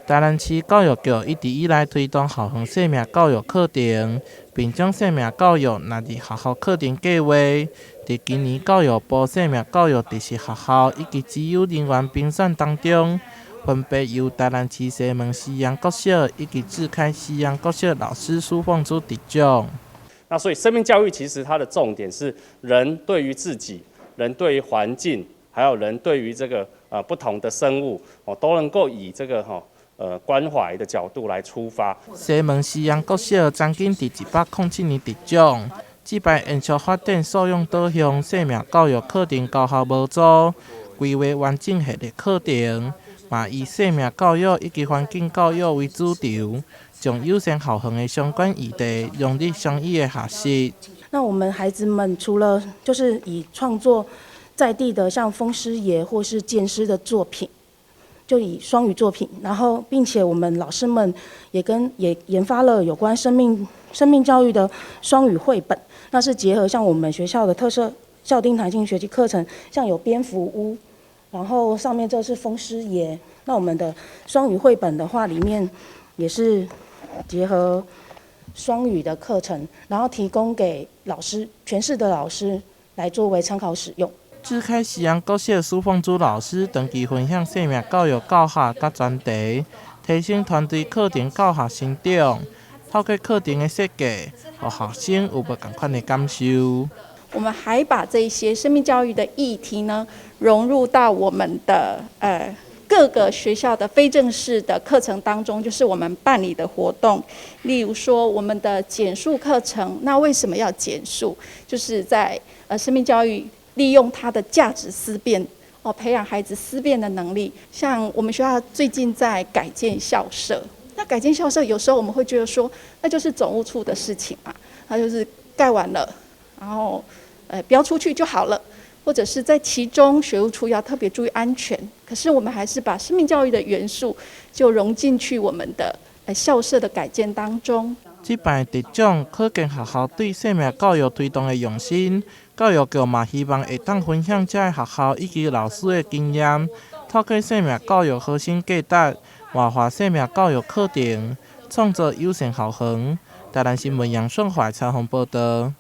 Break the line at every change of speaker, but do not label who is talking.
台南市教育局一直以来推动校园生命教育课程，并将生命教育纳入学校课程计划。在今年教育部生命教育特色学校以及自由人员评选当中，分别由台南市西门西洋国小以及志开西洋国小老师书奉出得奖。
那所以生命教育其实它的重点是人对于自己、人对于环境，还有人对于这个不同的生物都能够以这个关怀的角度来出发。
西门西洋国小曾经伫107年得奖，这摆延续发展素养导向生命教育课程高效无阻，规划完整系列课程，嘛以生命教育以及环境教育为主轴，将优先校园的相关议题融入相依的学习。
那我们孩子们除了就是以创作在地的像风师爷或是剑师的作品。就以双语作品，然后并且我们老师们也研发了有关生命教育的双语绘本，那是结合像我们学校的特色校定弹性学习课程，像有蝙蝠屋，然后上面这是风师爷。那我们的双语绘本的话，里面也是结合双语的课程，然后提供给老师全市的老师来作为参考使用。
志开西洋国小苏凤珠老师长期分享生命教育教学甲专题，提升团队课程教学成长。透过课程的设计，让学生有无同款的感受。
我们还把这一些生命教育的议题呢，融入到我们的各个学校的非正式的课程当中，就是我们办理的活动。例如说，我们的减塑课程，那为什么要减塑？就是在生命教育。利用它的价值思辨培养孩子思辨的能力。像我们学校最近在改建校舍，那改建校舍有时候我们会觉得说，那就是总务处的事情嘛，它就是盖完了，然后标出去就好了，或者是在其中学务处要特别注意安全。可是我们还是把生命教育的元素就融进去我们的校舍的改建当中。
这摆得奖可见学校对生命教育推动的用心。教育局嘛希望会当分享这个学校以及老师的经验，透过生命教育核心价值，活化生命教育课程，创造友善校园。台南新闻杨顺华采访报道。